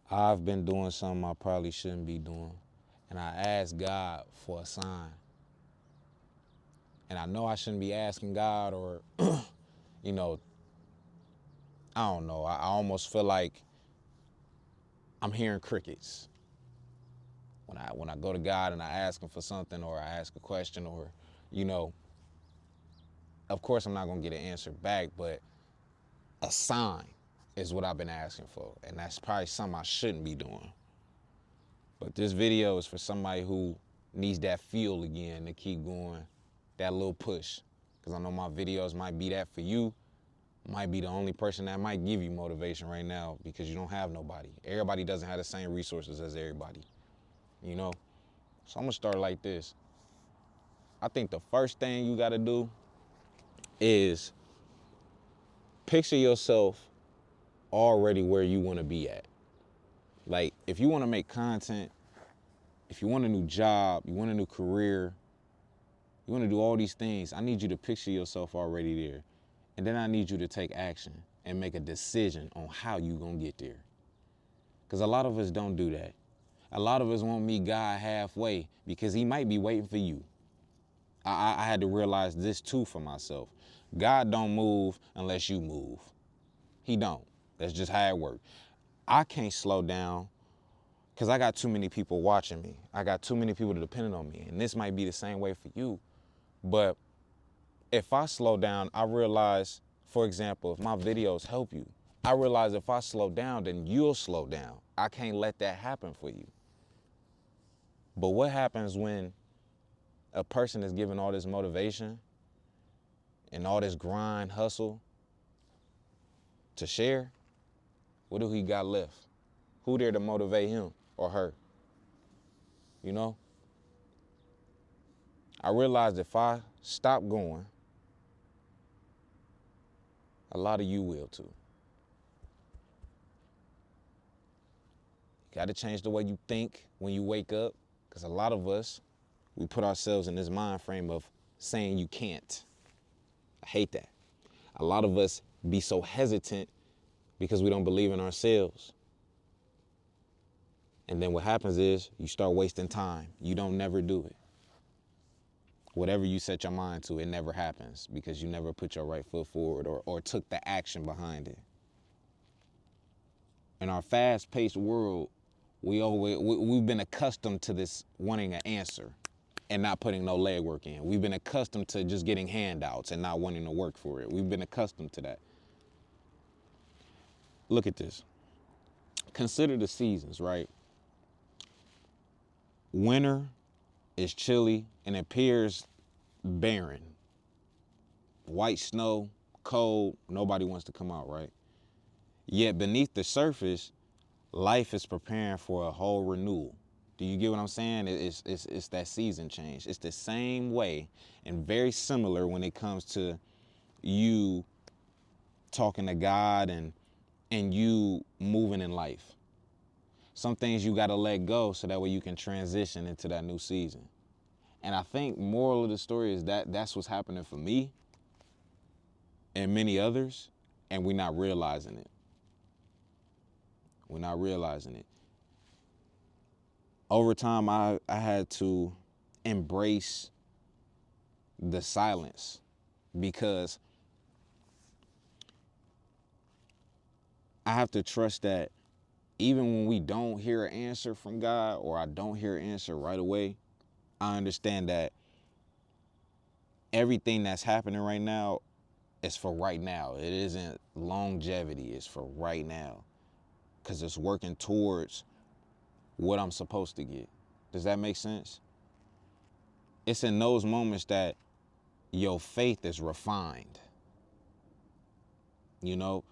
I've been doing something I probably shouldn't be doing. And I asked God for a sign. And I know I shouldn't be asking God or, you know, I don't know. I almost feel like I'm hearing crickets. When I go to God and I ask him for something or I ask a question or, you know, of course I'm not gonna get an answer back, but a sign is what I've been asking for. And that's probably something I shouldn't be doing. But this video is for somebody who needs that fuel again to keep going, that little push. Because I know my videos might be that for you, might be the only person that might give you motivation right now because you don't have nobody. Everybody doesn't have the same resources as everybody, you know? So I'm gonna start like this. I think the first thing you gotta do is picture yourself already where you wanna be at. Like, if you wanna make content, if you want a new job, you want a new career, you want to do all these things, I need you to picture yourself already there. And then I need you to take action and make a decision on how you going to get there. Because a lot of us don't do that. A lot of us won't meet God halfway because he might be waiting for you. I had to realize this too for myself. God don't move unless you move. He don't. That's just how it works. I can't slow down because I got too many people watching me. I got too many people depending on me. And this might be the same way for you. But if I slow down, I realize, for example, if my videos help you, I realize if I slow down, then you'll slow down. I can't let that happen for you. But what happens when a person is given all this motivation and all this grind, hustle to share? What do he got left? Who there to motivate him or her? You know? I realized if I stop going, a lot of you will too. You got to change the way you think when you wake up, because a lot of us, we put ourselves in this mind frame of saying you can't. I hate that. A lot of us be so hesitant because we don't believe in ourselves. And then what happens is you start wasting time. You don't never do it. Whatever you set your mind to, it never happens because you never put your right foot forward or took the action behind it. In our fast-paced world, we've been accustomed to this wanting an answer and not putting no legwork in. We've been accustomed to just getting handouts and not wanting to work for it. We've been accustomed to that. Look at this. Consider the seasons, right? Winter is chilly and appears barren. White snow, cold, nobody wants to come out, right? Yet beneath the surface, life is preparing for a whole renewal. Do you get what I'm saying? It's that season change. It's the same way and very similar when it comes to you talking to God and you moving in life. Some things you got to let go so that way you can transition into that new season. And I think moral of the story is that that's what's happening for me and many others, and we're not realizing it. We're not realizing it. Over time, I had to embrace the silence because I have to trust that even when we don't hear an answer from God or I don't hear an answer right away, I understand that everything that's happening right now is for right now. It isn't longevity, it's for right now because it's working towards what I'm supposed to get. Does that make sense? It's in those moments that your faith is refined. You know,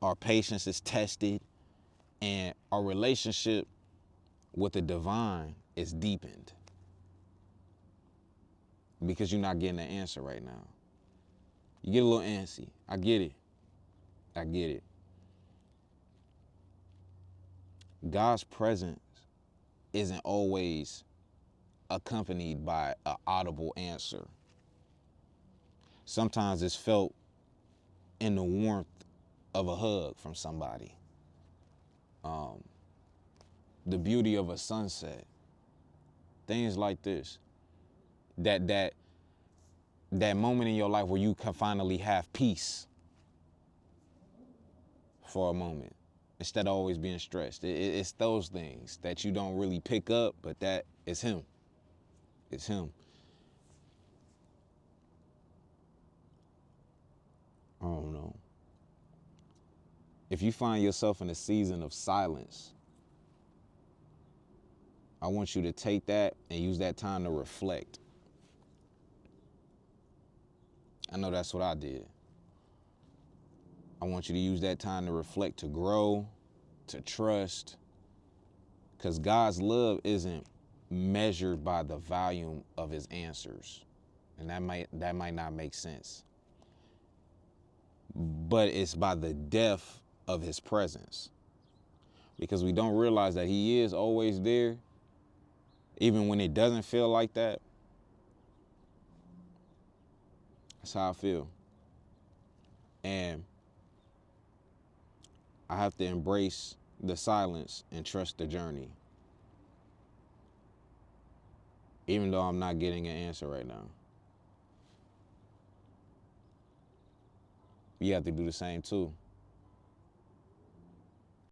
our patience is tested and our relationship with the divine is deepened because you're not getting the answer right now. You get a little antsy. I get it. I get it. God's presence isn't always accompanied by an audible answer. Sometimes it's felt in the warmth of a hug from somebody. the beauty of a sunset, things like this. That moment in your life where you can finally have peace for a moment instead of always being stressed. It's those things that you don't really pick up, but that is him. It's him. I don't know. If you find yourself in a season of silence, I want you to take that and use that time to reflect. I know that's what I did. I want you to use that time to reflect, to grow, to trust. Because God's love isn't measured by the volume of his answers. And that might not make sense. But it's by the depth of his presence. Because we don't realize that he is always there, even when it doesn't feel like that. That's how I feel. And I have to embrace the silence and trust the journey. Even though I'm not getting an answer right now. You have to do the same too.